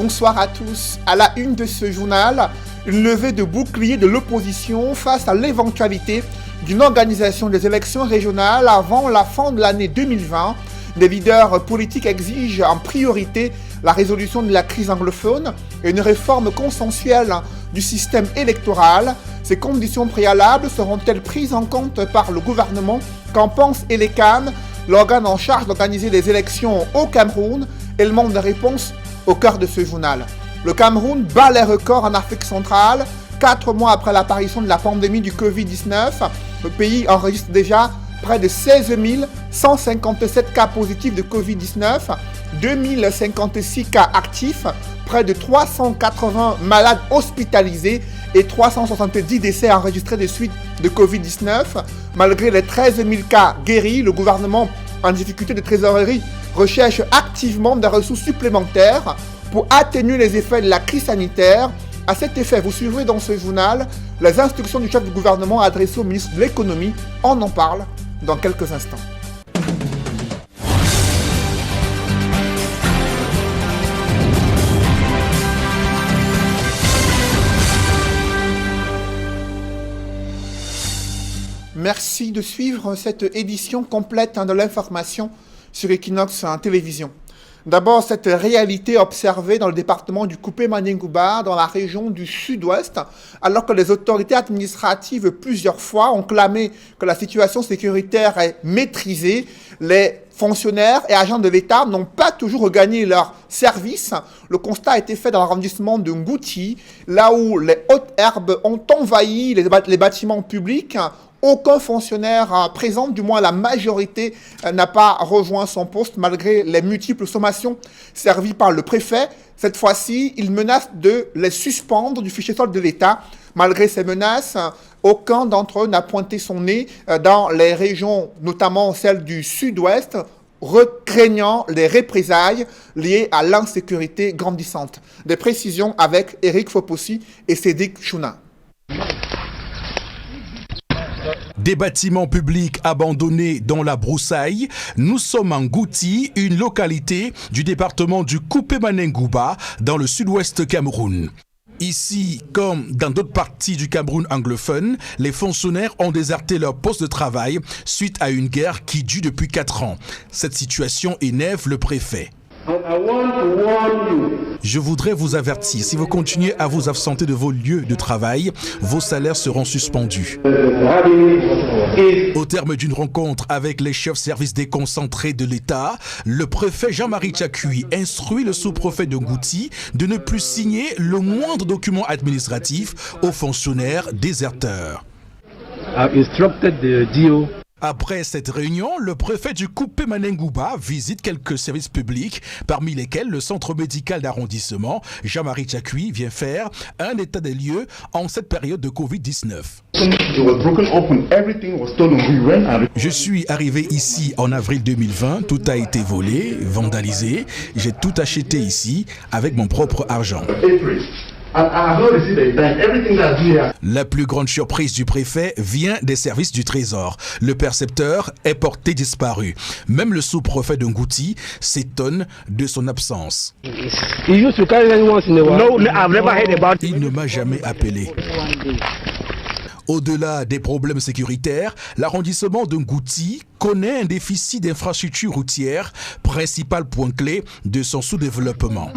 Bonsoir à tous. À la une de ce journal, une levée de bouclier de l'opposition face à l'éventualité d'une organisation des élections régionales avant la fin de l'année 2020. Des leaders politiques exigent en priorité la résolution de la crise anglophone et une réforme consensuelle du système électoral. Ces conditions préalables seront-elles prises en compte par le gouvernement? Qu'en pense ELECAM, l'organe en charge d'organiser les élections au Cameroun? Élément de réponse au cœur de ce journal. Le Cameroun bat les records en Afrique centrale. 4 mois après l'apparition de la pandémie du Covid-19, le pays enregistre déjà près de 16 157 cas positifs de Covid-19, 2056 cas actifs, près de 380 malades hospitalisés et 370 décès enregistrés de suite de Covid-19. Malgré les 13 000 cas guéris, le gouvernement en difficulté de trésorerie recherche activement des ressources supplémentaires pour atténuer les effets de la crise sanitaire. À cet effet, vous suivrez dans ce journal les instructions du chef du gouvernement adressées au ministre de l'économie. On en parle dans quelques instants. Merci de suivre cette édition complète de l'information sur Equinox en télévision. D'abord, cette réalité observée dans le département du Coupé-Manengouba, dans la région du sud-ouest, alors que les autorités administratives plusieurs fois ont clamé que la situation sécuritaire est maîtrisée, les fonctionnaires et agents de l'État n'ont pas toujours regagné leur service. Le constat a été fait dans l'arrondissement de Ngouti, là où les hautes herbes ont envahi les bâtiments publics. Aucun fonctionnaire présent, du moins la majorité, n'a pas rejoint son poste malgré les multiples sommations servies par le préfet. Cette fois-ci, il menace de les suspendre du fichier solde de l'État. Malgré ces menaces, aucun d'entre eux n'a pointé son nez dans les régions, notamment celles du sud-ouest, craignant les représailles liées à l'insécurité grandissante. Des précisions avec Eric Fopossi et Cédric Chouna. Des bâtiments publics abandonnés dans la broussaille. Nous sommes en Ngouti, une localité du département du Coupé-Manengouba, dans le sud-ouest Cameroun. Ici, comme dans d'autres parties du Cameroun anglophone, les fonctionnaires ont déserté leur poste de travail suite à une guerre qui dure depuis 4 ans. Cette situation énerve le préfet. Je voudrais vous avertir, si vous continuez à vous absenter de vos lieux de travail, vos salaires seront suspendus. Au terme d'une rencontre avec les chefs services déconcentrés de l'État, le préfet Jean-Marie Tchakui instruit le sous-préfet de Ngouti de ne plus signer le moindre document administratif aux fonctionnaires déserteurs. Après cette réunion, le préfet du Coupé-Manengouba visite quelques services publics, parmi lesquels le centre médical d'arrondissement. Jean-Marie Tchakui vient faire un état des lieux en cette période de Covid-19. Je suis arrivé ici en avril 2020, tout a été volé, vandalisé, j'ai tout acheté ici avec mon propre argent. La plus grande surprise du préfet vient des services du Trésor. Le percepteur est porté disparu. Même le sous-préfet de Ngouti s'étonne de son absence. Il ne m'a jamais appelé. Au-delà des problèmes sécuritaires, l'arrondissement de Ngouti connaît un déficit d'infrastructures routières, principal point clé de son sous-développement.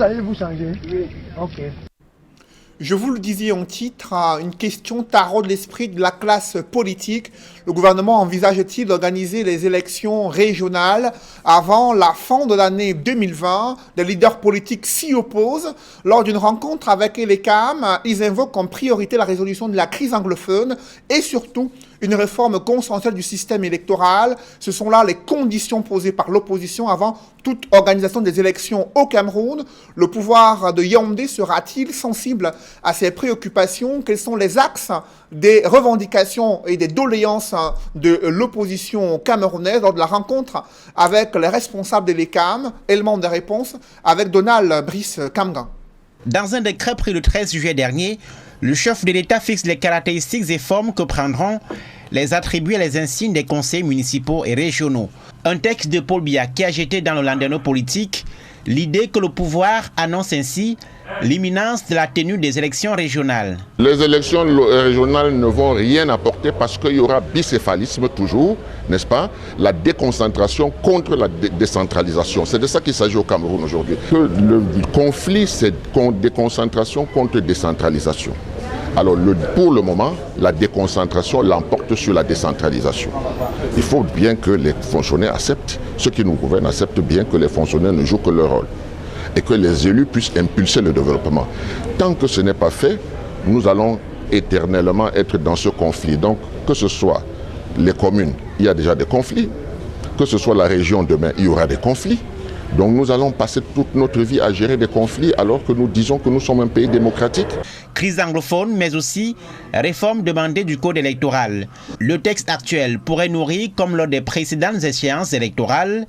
Je vous le disais en titre, une question taraude l'esprit de la classe politique. Le gouvernement envisage-t-il d'organiser les élections régionales avant la fin de l'année 2020? Des leaders politiques s'y opposent. Lors d'une rencontre avec ELECAM, ils invoquent en priorité la résolution de la crise anglophone et surtout une réforme consensuelle du système électoral. Ce sont là les conditions posées par l'opposition avant toute organisation des élections au Cameroun. Le pouvoir de Yaoundé sera-t-il sensible à ces préoccupations? Quels sont les axes des revendications et des doléances de l'opposition camerounaise lors de la rencontre avec les responsables de l'ECAM? Élément de réponse avec Donald Brice Kamgan. Dans un décret pris le 13 juillet dernier, le chef de l'État fixe les caractéristiques et formes que prendront les attributs et les insignes des conseils municipaux et régionaux. Un texte de Paul Biya qui a jeté dans le landerneau politique l'idée que le pouvoir annonce ainsi l'imminence de la tenue des élections régionales. Les élections régionales ne vont rien apporter parce qu'il y aura bicéphalisme toujours, n'est-ce pas? La déconcentration contre la décentralisation. C'est de ça qu'il s'agit au Cameroun aujourd'hui. Le conflit, c'est déconcentration contre décentralisation. Alors pour le moment, la déconcentration l'emporte sur la décentralisation. Il faut bien que les fonctionnaires acceptent, ceux qui nous gouvernent acceptent bien que les fonctionnaires ne jouent que leur rôle et que les élus puissent impulser le développement. Tant que ce n'est pas fait, nous allons éternellement être dans ce conflit. Donc que ce soit les communes, il y a déjà des conflits, que ce soit la région demain, il y aura des conflits. Donc nous allons passer toute notre vie à gérer des conflits alors que nous disons que nous sommes un pays démocratique. Crise anglophone, mais aussi réforme demandée du code électoral. Le texte actuel pourrait nourrir, comme lors des précédentes échéances électorales,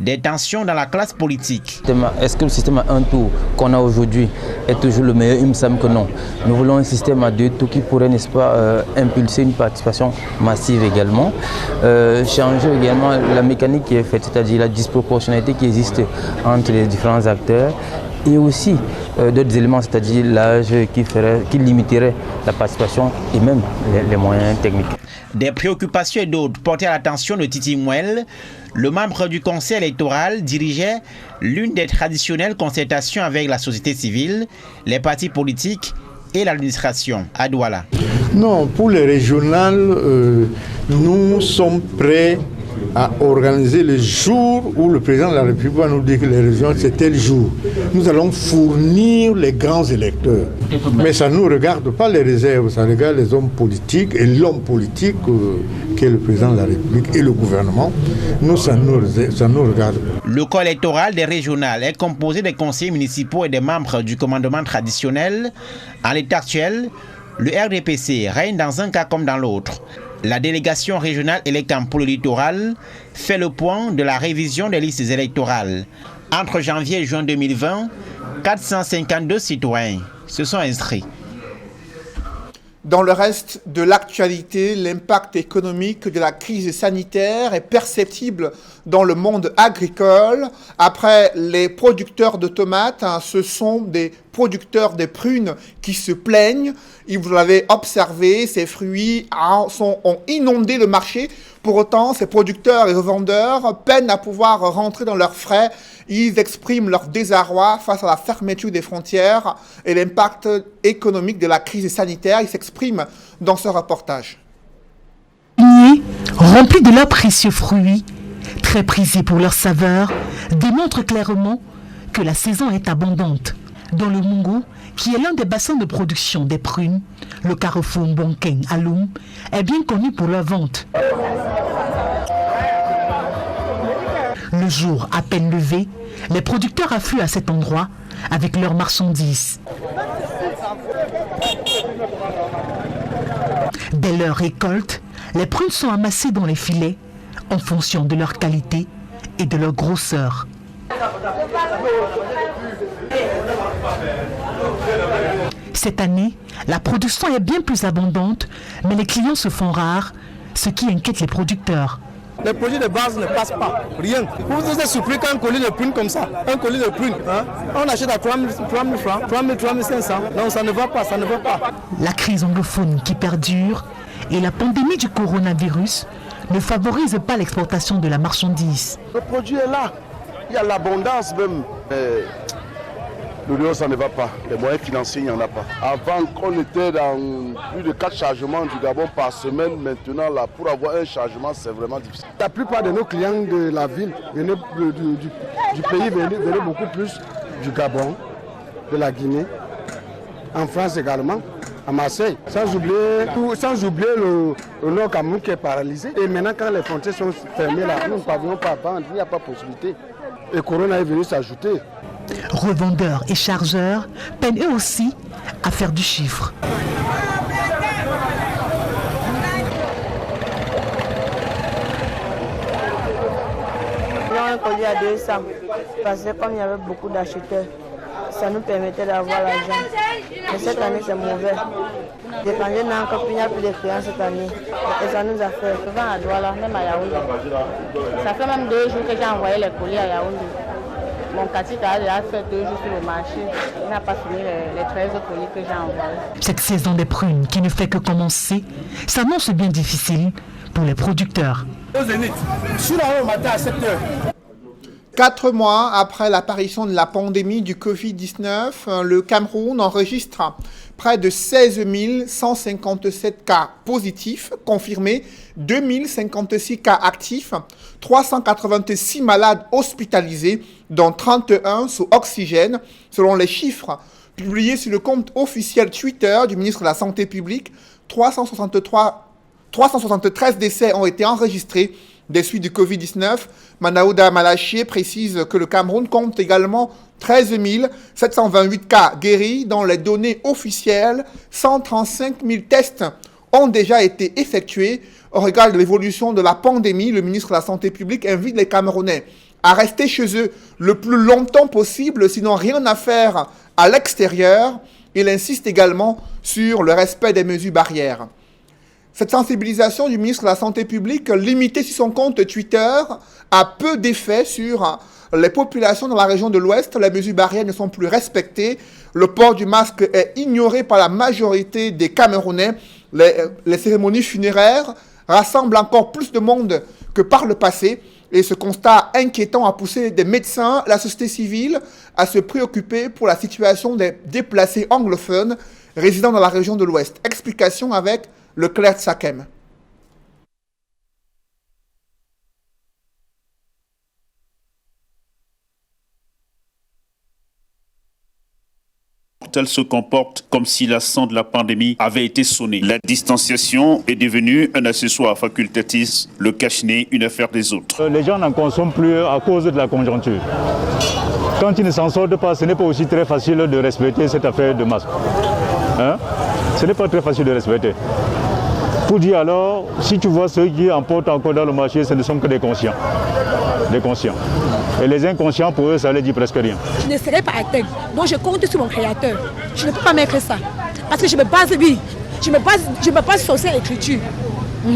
des tensions dans la classe politique. Est-ce que le système à un tour qu'on a aujourd'hui est toujours le meilleur? Il me semble que non. Nous voulons un système à 2 tours qui pourrait, n'est-ce pas, impulser une participation massive également. Changer également la mécanique qui est faite, c'est-à-dire la disproportionnalité qui existe entre les différents acteurs. Et aussi d'autres éléments, c'est-à-dire l'âge qui limiterait la participation et même les moyens techniques. Des préoccupations et d'autres portées à l'attention de Titi Mouel, le membre du conseil électoral dirigeait l'une des traditionnelles concertations avec la société civile, les partis politiques et l'administration à Douala. Non, pour les régionales, nous sommes prêts à organiser le jour où le président de la République va nous dire que les régions, c'est tel jour. Nous allons fournir les grands électeurs. Mais ça ne nous regarde pas les réserves, ça regarde les hommes politiques et l'homme politique qui est le président de la République et le gouvernement. Nous, ça nous regarde. Le corps électoral des régionales est composé des conseillers municipaux et des membres du commandement traditionnel. En l'état actuel, le RDPC règne dans un cas comme dans l'autre. La délégation régionale électante pour le littoral fait le point de la révision des listes électorales. Entre janvier et juin 2020, 452 citoyens se sont inscrits. Dans le reste de l'actualité, l'impact économique de la crise sanitaire est perceptible dans le monde agricole. Après les producteurs de tomates, ce sont des producteurs de prunes qui se plaignent. Et vous l'avez observé, ces fruits ont inondé le marché. Pour autant, ces producteurs et revendeurs peinent à pouvoir rentrer dans leurs frais. Ils expriment leur désarroi face à la fermeture des frontières et l'impact économique de la crise sanitaire. Ils s'expriment dans ce reportage. Remplis de leurs précieux fruits, très prisés pour leur saveur, démontrent clairement que la saison est abondante. Dans le Mungu, qui est l'un des bassins de production des prunes, le carrefour Mbonken à Loum est bien connu pour leur vente. Le jour à peine levé, les producteurs affluent à cet endroit avec leurs marchandises. Dès leur récolte, les prunes sont amassées dans les filets en fonction de leur qualité et de leur grosseur. Cette année, la production est bien plus abondante, mais les clients se font rares, ce qui inquiète les producteurs. Les produits de base ne passent pas, rien. Vous êtes surpris qu'un colis de prunes comme ça, un colis de prunes, on achète à 3 000 francs, 3 000, 3 500. Non, ça ne va pas, ça ne va pas. La crise anglophone qui perdure et la pandémie du coronavirus ne favorisent pas l'exportation de la marchandise. Le produit est là, il y a l'abondance même. Le Léon, ça ne va pas. Les moyens financiers, il n'y en a pas. Avant, on était dans plus de 4 chargements du Gabon par semaine. Maintenant, là, pour avoir un chargement, c'est vraiment difficile. La plupart de nos clients de la ville venaient du pays, venaient beaucoup plus du Gabon, de la Guinée, en France également, à Marseille. Sans oublier le Nord Cameroun qui est paralysé. Et maintenant, quand les frontières sont fermées, là, nous ne parvenons pas à vendre, il n'y a pas de possibilité. Et Corona est venu s'ajouter. Revendeurs et chargeurs peinent eux aussi à faire du chiffre. Un colis à 200 parce que comme il y avait beaucoup d'acheteurs, ça nous permettait d'avoir l'argent. Mais cette année c'est mauvais. Dépendez encore, il n'y a plus de clients cette année. Et ça nous a fait souvent à Douala, même à Yaoundé. Ça fait même 2 jours que j'ai envoyé les colis à Yaoundé. Mon quartier a déjà fait 2 jours sur le marché. Il n'a pas fini les 13 colis que j'ai envoyés. Cette saison des prunes qui ne fait que commencer s'annonce bien difficile pour les producteurs. 4 mois après l'apparition de la pandémie du Covid-19, le Cameroun enregistre près de 16 157 cas positifs confirmés, 2056 cas actifs, 386 malades hospitalisés, dont 31 sous oxygène, selon les chiffres publiés sur le compte officiel Twitter du ministre de la Santé publique. 373 décès ont été enregistrés des suites du Covid-19. Manaouda Malaché précise que le Cameroun compte également 13 728 cas guéris. Dans les données officielles, 135 000 tests ont déjà été effectués. Au regard de l'évolution de la pandémie, le ministre de la Santé publique invite les Camerounais à rester chez eux le plus longtemps possible, sinon rien à faire à l'extérieur. Il insiste également sur le respect des mesures barrières. Cette sensibilisation du ministre de la Santé publique, limitée sur son compte Twitter, a peu d'effet sur les populations dans la région de l'Ouest. Les mesures barrières ne sont plus respectées. Le port du masque est ignoré par la majorité des Camerounais. Les cérémonies funéraires rassemblent encore plus de monde que par le passé. Et ce constat inquiétant a poussé des médecins, la société civile, à se préoccuper pour la situation des déplacés anglophones résidant dans la région de l'Ouest. Explication avec Leclerc Sakem. Se comporte comme si la sonde de la pandémie avait été sonnée. La distanciation est devenue un accessoire facultatif, le cache-nez une affaire des autres. Les gens n'en consomment plus à cause de la conjoncture. Quand ils ne s'en sortent pas, ce n'est pas aussi très facile de respecter cette affaire de masque. Ce n'est pas très facile de respecter. Pour dire alors, si tu vois ceux qui emportent encore dans le marché, ce ne sont que des conscients. Des conscients. Et les inconscients, pour eux, ça ne leur dit presque rien. Je ne serai pas atteinte. Donc je compte sur mon créateur. Je ne peux pas mettre ça. Parce que je me base, oui. Je me base sur cette écriture. Je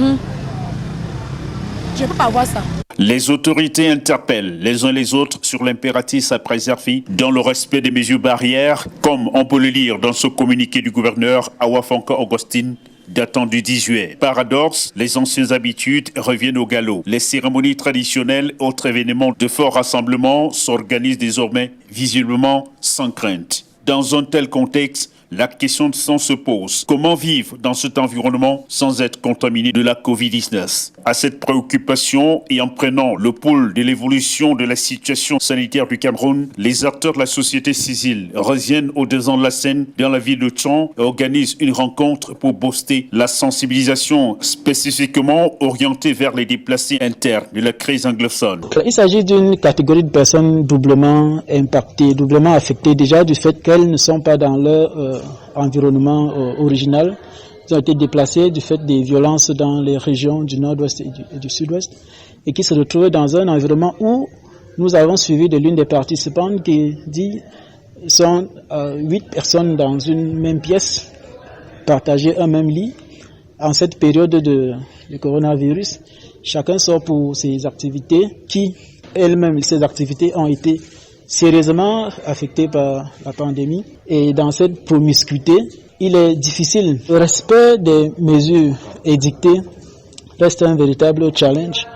ne peux pas avoir ça. Les autorités interpellent les uns les autres sur l'impératif à préserver dans le respect des mesures barrières, comme on peut le lire dans ce communiqué du gouverneur Awafonka Augustine, datant du 10 juillet. Paradoxe, les anciennes habitudes reviennent au galop. Les cérémonies traditionnelles, autres événements de fort rassemblement s'organisent désormais visiblement sans crainte. Dans un tel contexte, la question de sens se pose. Comment vivre dans cet environnement sans être contaminé de la Covid-19? À cette préoccupation et en prenant le pouls de l'évolution de la situation sanitaire du Cameroun, les acteurs de la société civile reviennent au devant de la scène dans la ville de Tchon et organisent une rencontre pour booster la sensibilisation spécifiquement orientée vers les déplacés internes de la crise anglophone. Il s'agit d'une catégorie de personnes doublement impactées, doublement affectées déjà du fait qu'elles ne sont pas dans leur environnement original. Ils ont été déplacés du fait des violences dans les régions du nord-ouest et du sud-ouest et qui se retrouvent dans un environnement où nous avons suivi de l'une des participantes qui dit sont 8 personnes dans une même pièce, partager un même lit. En cette période de coronavirus, chacun sort pour ses activités qui, elles-mêmes, ces activités ont été sérieusement affectées par la pandémie. Et dans cette promiscuité, il est difficile. Le respect des mesures édictées reste un véritable challenge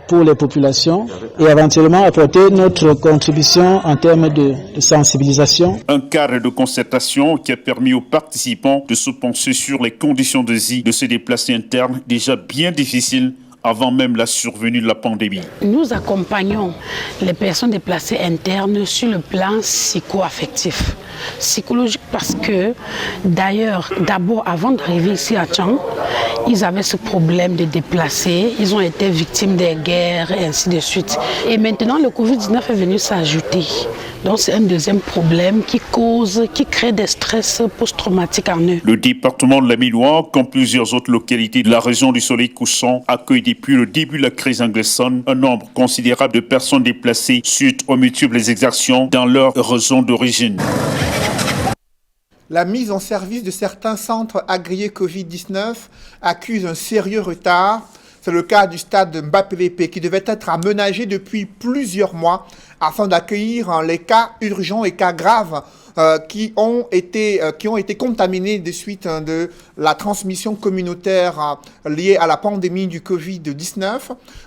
pour les populations et éventuellement apporter notre contribution en termes de sensibilisation. Un cadre de concertation qui a permis aux participants de se pencher sur les conditions de vie de ces déplacés internes déjà bien difficiles avant même la survenue de la pandémie. Nous accompagnons les personnes déplacées internes sur le plan psycho-affectif. Psychologique parce que, d'ailleurs, d'abord, avant d'arriver ici à Tchang, ils avaient ce problème de déplacés, ils ont été victimes des guerres et ainsi de suite. Et maintenant, le Covid-19 est venu s'ajouter. Donc c'est un deuxième problème qui crée des stress post-traumatiques en eux. Le département de la Minois, comme plusieurs autres localités de la région du Soleil couchant, accueille depuis le début de la crise anglophone un nombre considérable de personnes déplacées suite aux multiples exactions dans leur région d'origine. La mise en service de certains centres agréés Covid-19 accuse un sérieux retard. C'est le cas du stade de Mbappé qui devait être aménagé depuis plusieurs mois afin d'accueillir les cas urgents et cas graves qui ont été contaminés de suite de la transmission communautaire liée à la pandémie du Covid-19.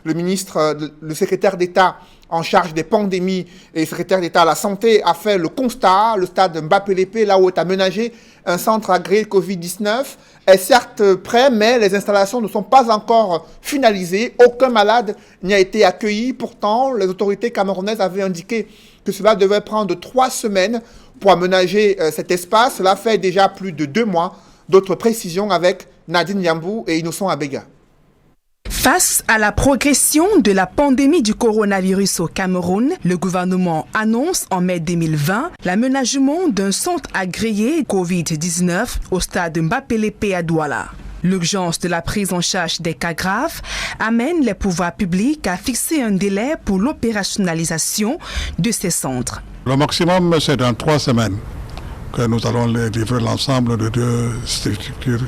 Le secrétaire d'État en charge des pandémies et secrétaire d'État à la santé a fait le constat, le stade Mbappé-Lépé, là où est aménagé un centre agréé Covid-19, est certes prêt, mais les installations ne sont pas encore finalisées. Aucun malade n'y a été accueilli. Pourtant, les autorités camerounaises avaient indiqué que cela devait prendre 3 semaines pour aménager cet espace. Cela fait déjà plus de 2 mois. D'autres précisions avec Nadine Yambou et Innocent Abega. Face à la progression de la pandémie du coronavirus au Cameroun, le gouvernement annonce en mai 2020 l'aménagement d'un centre agréé Covid-19 au stade Mbappé-Lépé à Douala. L'urgence de la prise en charge des cas graves amène les pouvoirs publics à fixer un délai pour l'opérationnalisation de ces centres. Le maximum, c'est dans 3 semaines que nous allons livrer l'ensemble de 2 structures,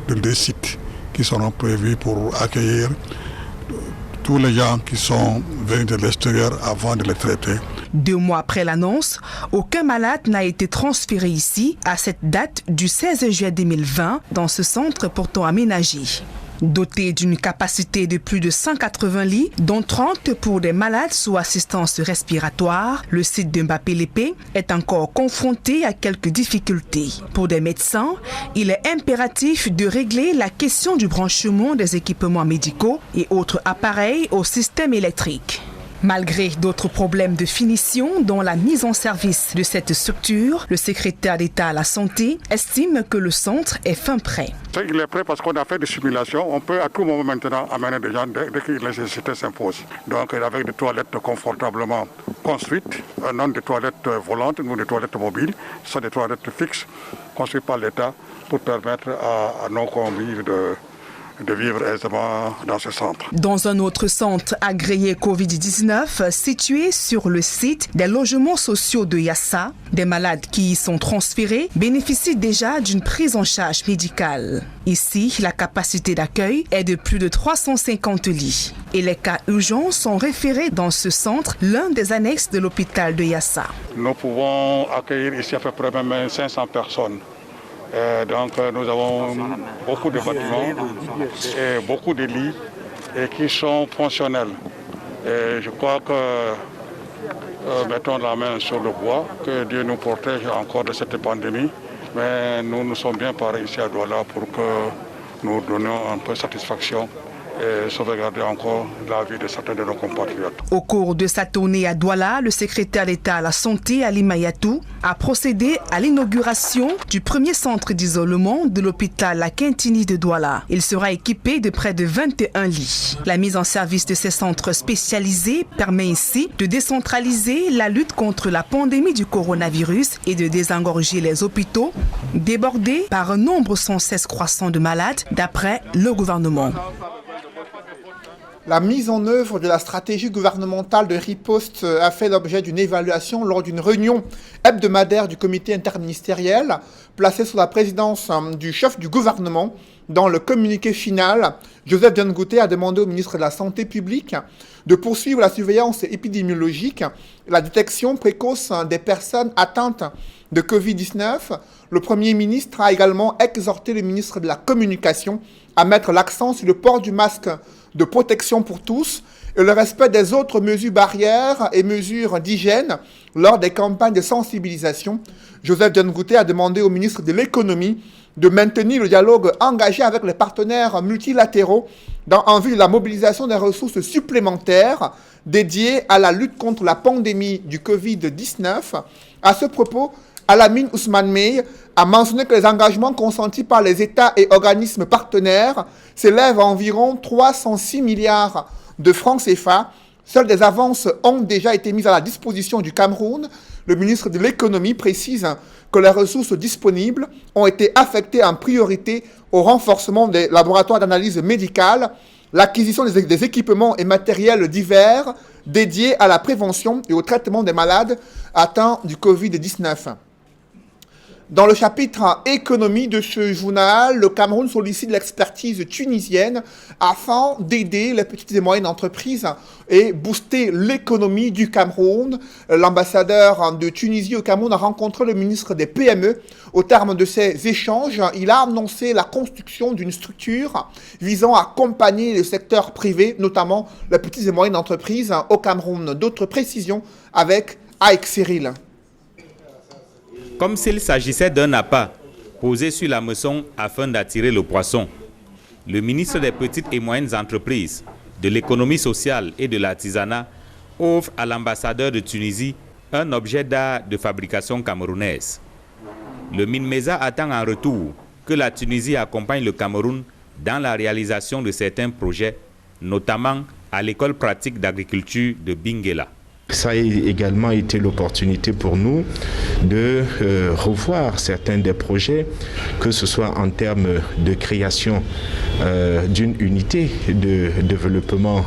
de 2 sites qui seront prévus pour accueillir tous les gens qui sont venus de l'extérieur avant de les traiter. 2 mois après l'annonce, aucun malade n'a été transféré ici à cette date du 16 juillet 2020 dans ce centre pourtant aménagé. Doté d'une capacité de plus de 180 lits, dont 30 pour des malades sous assistance respiratoire, le site de Mbappé-Lépé est encore confronté à quelques difficultés. Pour des médecins, il est impératif de régler la question du branchement des équipements médicaux et autres appareils au système électrique. Malgré d'autres problèmes de finition dont la mise en service de cette structure, le secrétaire d'État à la santé estime que le centre est fin prêt. Il est prêt parce qu'on a fait des simulations. On peut à tout moment maintenant amener des gens dès que la nécessité s'impose. Donc avec des toilettes confortablement construites, non des toilettes volantes, non des toilettes mobiles, ce sont des toilettes fixes construites par l'État pour permettre à nos convives de vivre aisément dans ce centre. Dans un autre centre agréé Covid-19 situé sur le site des logements sociaux de Yassa, des malades qui y sont transférés bénéficient déjà d'une prise en charge médicale. Ici, la capacité d'accueil est de plus de 350 lits et les cas urgents sont référés dans ce centre, l'un des annexes de l'hôpital de Yassa. Nous pouvons accueillir ici à peu près même 500 personnes. Donc nous avons beaucoup de bâtiments et beaucoup de lits et qui sont fonctionnels. Et je crois que mettons la main sur le bois, que Dieu nous protège encore de cette pandémie. Mais nous sommes bien parés ici à Douala pour que nous donnions un peu de satisfaction et sauvegarder encore la vie de certains de nos compatriotes. Au cours de sa tournée à Douala, le secrétaire d'État à la santé, Ali Mayatou, a procédé à l'inauguration du premier centre d'isolement de l'hôpital La Quintini de Douala. Il sera équipé de près de 21 lits. La mise en service de ces centres spécialisés permet ici de décentraliser la lutte contre la pandémie du coronavirus et de désengorger les hôpitaux débordés par un nombre sans cesse croissant de malades, d'après le gouvernement. La mise en œuvre de la stratégie gouvernementale de riposte a fait l'objet d'une évaluation lors d'une réunion hebdomadaire du comité interministériel placé sous la présidence du chef du gouvernement. Dans le communiqué final, Joseph Dione Ngouté a demandé au ministre de la Santé publique de poursuivre la surveillance épidémiologique et la détection précoce des personnes atteintes de Covid-19. Le Premier ministre a également exhorté le ministre de la Communication à mettre l'accent sur le port du masque de protection pour tous et le respect des autres mesures barrières et mesures d'hygiène lors des campagnes de sensibilisation. Joseph Dione Ngouté a demandé au ministre de l'Économie de maintenir le dialogue engagé avec les partenaires multilatéraux en vue de la mobilisation des ressources supplémentaires dédiées à la lutte contre la pandémie du Covid-19. À ce propos, Alamine Ousmane Mey a mentionné que les engagements consentis par les États et organismes partenaires s'élèvent à environ 306 milliards de francs CFA. Seules des avances ont déjà été mises à la disposition du Cameroun. Le ministre de l'Économie précise que les ressources disponibles ont été affectées en priorité au renforcement des laboratoires d'analyse médicale, l'acquisition des équipements et matériels divers dédiés à la prévention et au traitement des malades atteints du Covid-19. Dans le chapitre économie de ce journal, le Cameroun sollicite l'expertise tunisienne afin d'aider les petites et moyennes entreprises et booster l'économie du Cameroun. L'ambassadeur de Tunisie au Cameroun a rencontré le ministre des PME. Au terme de ces échanges, il a annoncé la construction d'une structure visant à accompagner le secteur privé, notamment les petites et moyennes entreprises au Cameroun. D'autres précisions avec Aïk Cyril. Comme s'il s'agissait d'un appât posé sur la meçon afin d'attirer le poisson, le ministre des Petites et Moyennes Entreprises, de l'économie sociale et de l'artisanat offre à l'ambassadeur de Tunisie un objet d'art de fabrication camerounaise. Le MINMESA attend en retour que la Tunisie accompagne le Cameroun dans la réalisation de certains projets, notamment à l'école pratique d'agriculture de Benguela. Ça a également été l'opportunité pour nous de revoir certains des projets, que ce soit en termes de création d'une unité de développement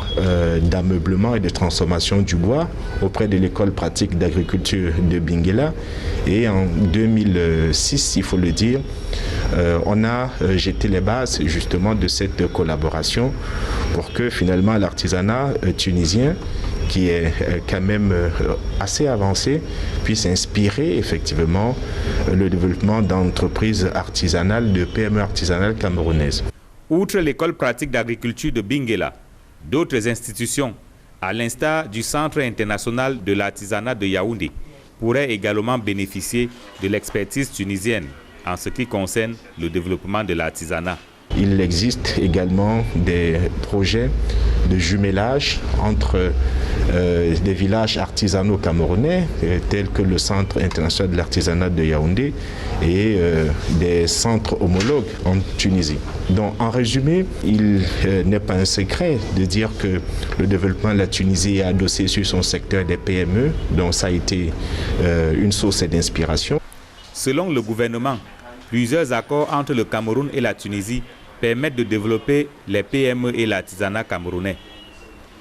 d'ameublement et de transformation du bois auprès de l'école pratique d'agriculture de Benguela. Et en 2006, il faut le dire, on a jeté les bases justement de cette collaboration pour que finalement l'artisanat tunisien, qui est quand même assez avancé, puisse inspirer effectivement le développement d'entreprises artisanales, de PME artisanales camerounaises. Outre l'école pratique d'agriculture de Benguela, d'autres institutions, à l'instar du Centre international de l'artisanat de Yaoundé, pourraient également bénéficier de l'expertise tunisienne en ce qui concerne le développement de l'artisanat. Il existe également des projets de jumelage entre des villages artisanaux camerounais tels que le Centre international de l'artisanat de Yaoundé et des centres homologues en Tunisie. Donc en résumé, il n'est pas un secret de dire que le développement de la Tunisie est adossé sur son secteur des PME, donc ça a été une source d'inspiration. Selon le gouvernement, plusieurs accords entre le Cameroun et la Tunisie permettent de développer les PME et l'artisanat camerounais.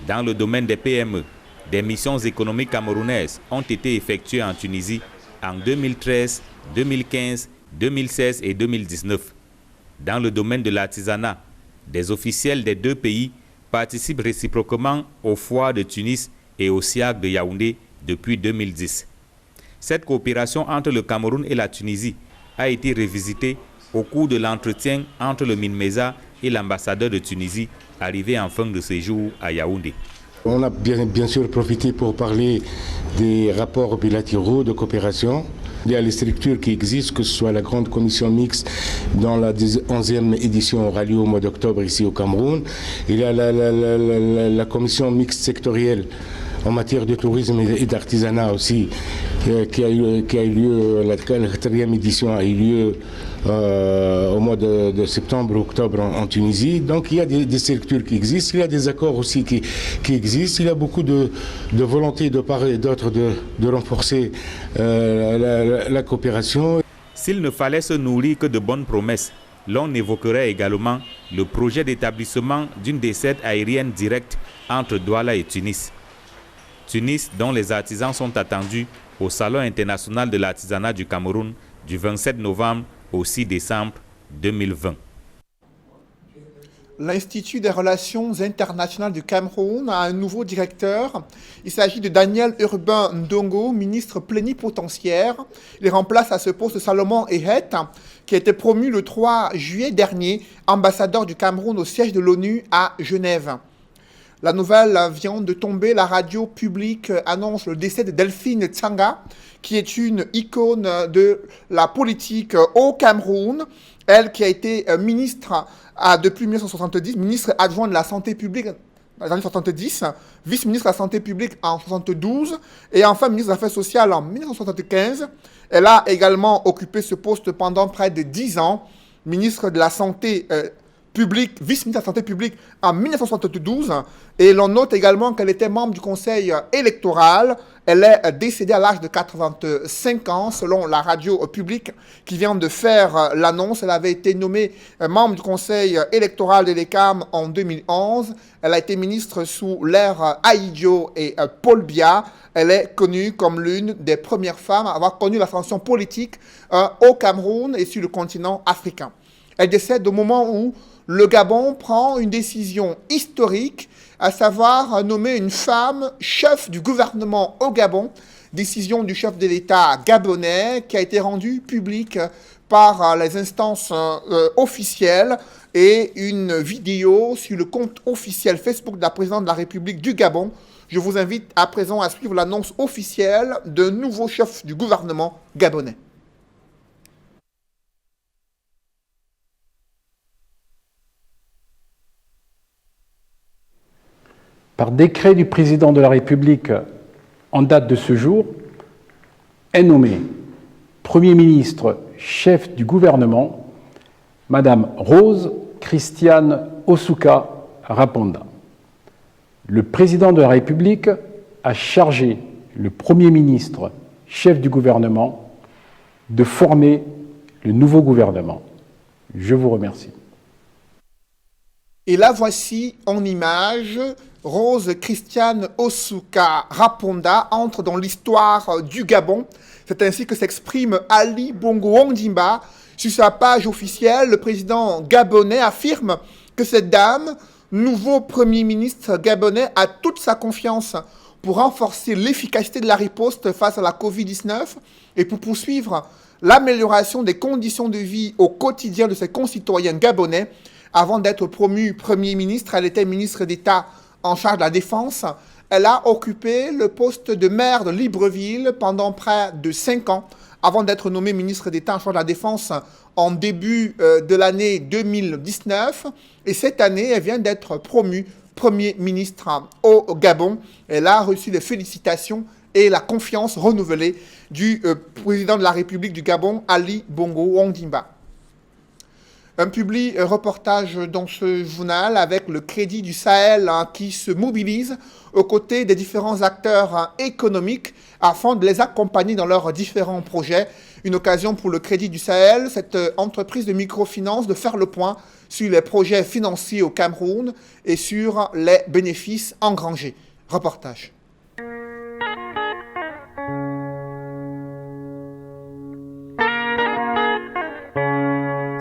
Dans le domaine des PME, des missions économiques camerounaises ont été effectuées en Tunisie en 2013, 2015, 2016 et 2019. Dans le domaine de l'artisanat, des officiels des deux pays participent réciproquement aux foires de Tunis et au SIAC de Yaoundé depuis 2010. Cette coopération entre le Cameroun et la Tunisie a été revisitée au cours de l'entretien entre le MINMESA et l'ambassadeur de Tunisie arrivé en fin de séjour à Yaoundé. On a bien sûr profité pour parler des rapports bilatéraux de coopération. Il y a les structures qui existent, que ce soit la grande commission mixte dont la 11e édition aura lieu au mois d'octobre ici au Cameroun. Il y a la commission mixte sectorielle en matière de tourisme et d'artisanat aussi, qui a eu lieu, la 4e édition a eu lieu au mois de septembre-octobre en Tunisie. Donc il y a des structures qui existent, il y a des accords aussi qui existent, il y a beaucoup de volonté de part et d'autre de renforcer la coopération. S'il ne fallait se nourrir que de bonnes promesses, l'on évoquerait également le projet d'établissement d'une desserte aérienne directe entre Douala et Tunis. Tunis, dont les artisans sont attendus au Salon international de l'artisanat du Cameroun du 27 novembre au 6 décembre 2020. L'Institut des relations internationales du Cameroun a un nouveau directeur. Il s'agit de Daniel Urbain Ndongo, ministre plénipotentiaire. Il remplace à ce poste Salomon Ehet, qui a été promu le 3 juillet dernier, ambassadeur du Cameroun au siège de l'ONU à Genève. La nouvelle vient de tomber. La radio publique annonce le décès de Delphine Tsanga, qui est une icône de la politique au Cameroun. Elle qui a été ministre depuis 1970, ministre adjoint de la santé publique dans les années 70, vice-ministre de la santé publique en 1972 et enfin ministre des Affaires sociales en 1975. Elle a également occupé ce poste pendant près de 10 ans, ministre de la santé publique, vice-ministre de la Santé publique en 1972. Et l'on note également qu'elle était membre du conseil électoral. Elle est décédée à l'âge de 85 ans, selon la radio publique qui vient de faire l'annonce. Elle avait été nommée membre du conseil électoral de l'ECAM en 2011. Elle a été ministre sous l'ère Ahidjo et Paul Biya. Elle est connue comme l'une des premières femmes à avoir connu l'ascension politique au Cameroun et sur le continent africain. Elle décède au moment où le Gabon prend une décision historique, à savoir nommer une femme chef du gouvernement au Gabon, décision du chef de l'État gabonais qui a été rendue publique par les instances officielles et une vidéo sur le compte officiel Facebook de la présidente de la République du Gabon. Je vous invite à présent à suivre l'annonce officielle d'un nouveau chef du gouvernement gabonais. Par décret du président de la République en date de ce jour, est nommé Premier ministre chef du gouvernement Madame Rose Christiane Osuka Raponda. Le président de la République a chargé le Premier ministre chef du gouvernement de former le nouveau gouvernement. Je vous remercie. Et là, voici en image, Rose Christiane Osuka Raponda entre dans l'histoire du Gabon. C'est ainsi que s'exprime Ali Bongo Ondimba. Sur sa page officielle, le président gabonais affirme que cette dame, nouveau Premier ministre gabonais, a toute sa confiance pour renforcer l'efficacité de la riposte face à la Covid-19 et pour poursuivre l'amélioration des conditions de vie au quotidien de ses concitoyens gabonais. Avant d'être promue Premier ministre, elle était ministre d'État en charge de la Défense. Elle a occupé le poste de maire de Libreville pendant près de 5 ans, avant d'être nommée ministre d'État en charge de la Défense en début de l'année 2019. Et cette année, elle vient d'être promue Premier ministre au Gabon. Elle a reçu les félicitations et la confiance renouvelée du président de la République du Gabon, Ali Bongo Ondimba. Un public reportage dans ce journal avec le Crédit du Sahel qui se mobilise aux côtés des différents acteurs économiques afin de les accompagner dans leurs différents projets. Une occasion pour le Crédit du Sahel, cette entreprise de microfinance, de faire le point sur les projets financiers au Cameroun et sur les bénéfices engrangés. Reportage.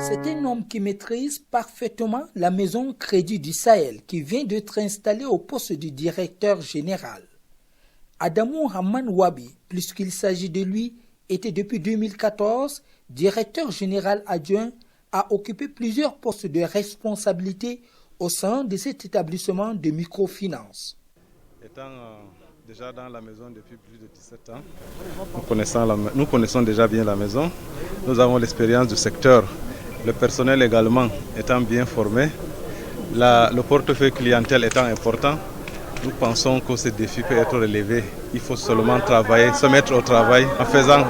C'est un homme qui maîtrise parfaitement la maison Crédit du Sahel qui vient d'être installé au poste du directeur général. Adamou Hamman Wabi, puisqu'il s'agit de lui, était depuis 2014 directeur général adjoint, a occupé plusieurs postes de responsabilité au sein de cet établissement de microfinance. Étant déjà dans la maison depuis plus de 17 ans, nous connaissons déjà bien la maison, nous avons l'expérience du secteur. Le personnel également étant bien formé, le portefeuille clientèle étant important, nous pensons que ce défi peut être relevé. Il faut seulement travailler, se mettre au travail en faisant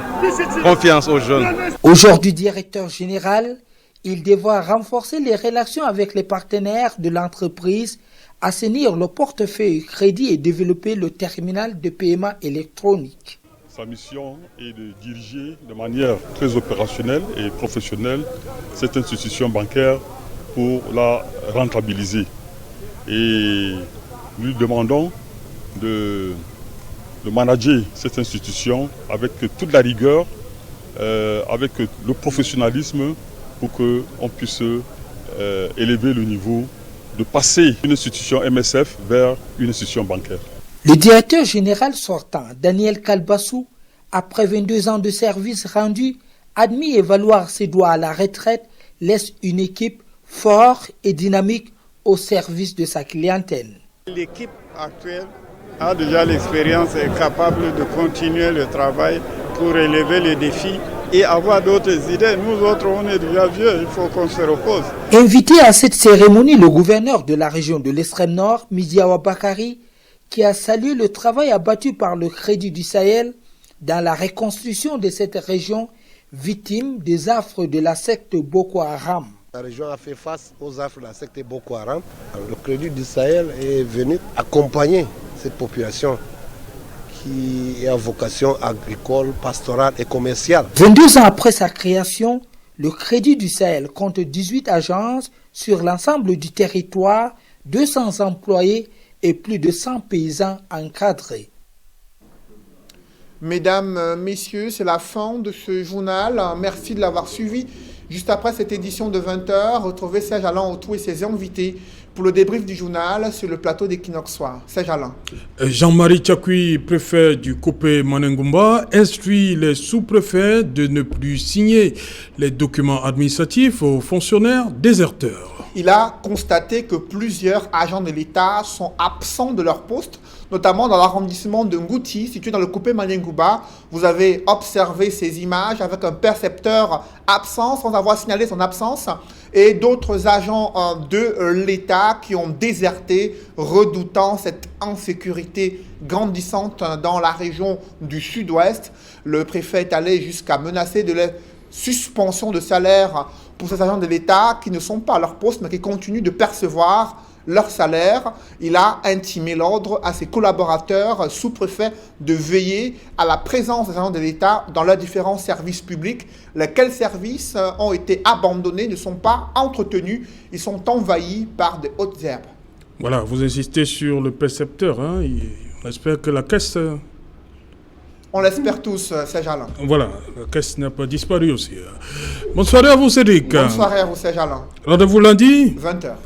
confiance aux jeunes. Aujourd'hui directeur général, il devra renforcer les relations avec les partenaires de l'entreprise, assainir le portefeuille crédit et développer le terminal de paiement électronique. Sa mission est de diriger de manière très opérationnelle et professionnelle cette institution bancaire pour la rentabiliser. Et nous lui demandons de manager cette institution avec toute la rigueur, avec le professionnalisme pour qu'on puisse élever le niveau, de passer d'une institution MSF vers une institution bancaire. Le directeur général sortant, Daniel Kalbassou, après 22 ans de service rendu, admis et valoir ses droits à la retraite, laisse une équipe forte et dynamique au service de sa clientèle. L'équipe actuelle a déjà l'expérience et est capable de continuer le travail pour relever les défis et avoir d'autres idées. Nous autres, on est déjà vieux, il faut qu'on se repose. Invité à cette cérémonie, le gouverneur de la région de l'extrême nord, Midiawa Bakari, qui a salué le travail abattu par le Crédit du Sahel dans la reconstruction de cette région victime des affres de la secte Boko Haram. La région a fait face aux affres de la secte Boko Haram. Le Crédit du Sahel est venu accompagner cette population qui est à vocation agricole, pastorale et commerciale. 22 ans après sa création, le Crédit du Sahel compte 18 agences sur l'ensemble du territoire, 200 employés et plus de 100 paysans encadrés. Mesdames, Messieurs, c'est la fin de ce journal. Merci de l'avoir suivi. Juste après cette édition de 20h, retrouvez Serge Alain Autou et ses invités pour le débrief du journal sur le plateau d'Equinox Soir. Serge Alain. Jean-Marie Tchakoui, préfet du Kopé Manengumba, instruit les sous-préfets de ne plus signer les documents administratifs aux fonctionnaires déserteurs. Il a constaté que plusieurs agents de l'État sont absents de leur poste, notamment dans l'arrondissement de Ngouti, situé dans le Kopé Manengumba. Vous avez observé ces images avec un percepteur absent sans avoir signalé son absence et d'autres agents de l'État qui ont déserté, redoutant cette insécurité grandissante dans la région du sud-ouest. Le préfet est allé jusqu'à menacer de la suspension de salaire pour ces agents de l'État qui ne sont pas à leur poste mais qui continuent de percevoir leur salaire. Il a intimé l'ordre à ses collaborateurs sous-préfets de veiller à la présence des agents de l'État dans leurs différents services publics. Lesquels services ont été abandonnés, ne sont pas entretenus, ils sont envahis par de hautes herbes. Voilà, vous insistez sur le percepteur. Hein. On espère que la caisse... On l'espère tous, Serge Alain. Voilà, la caisse n'a pas disparu aussi. Bonne soirée à vous, Cédric. Bonne soirée à vous, Serge Alain. Rendez-vous lundi 20h.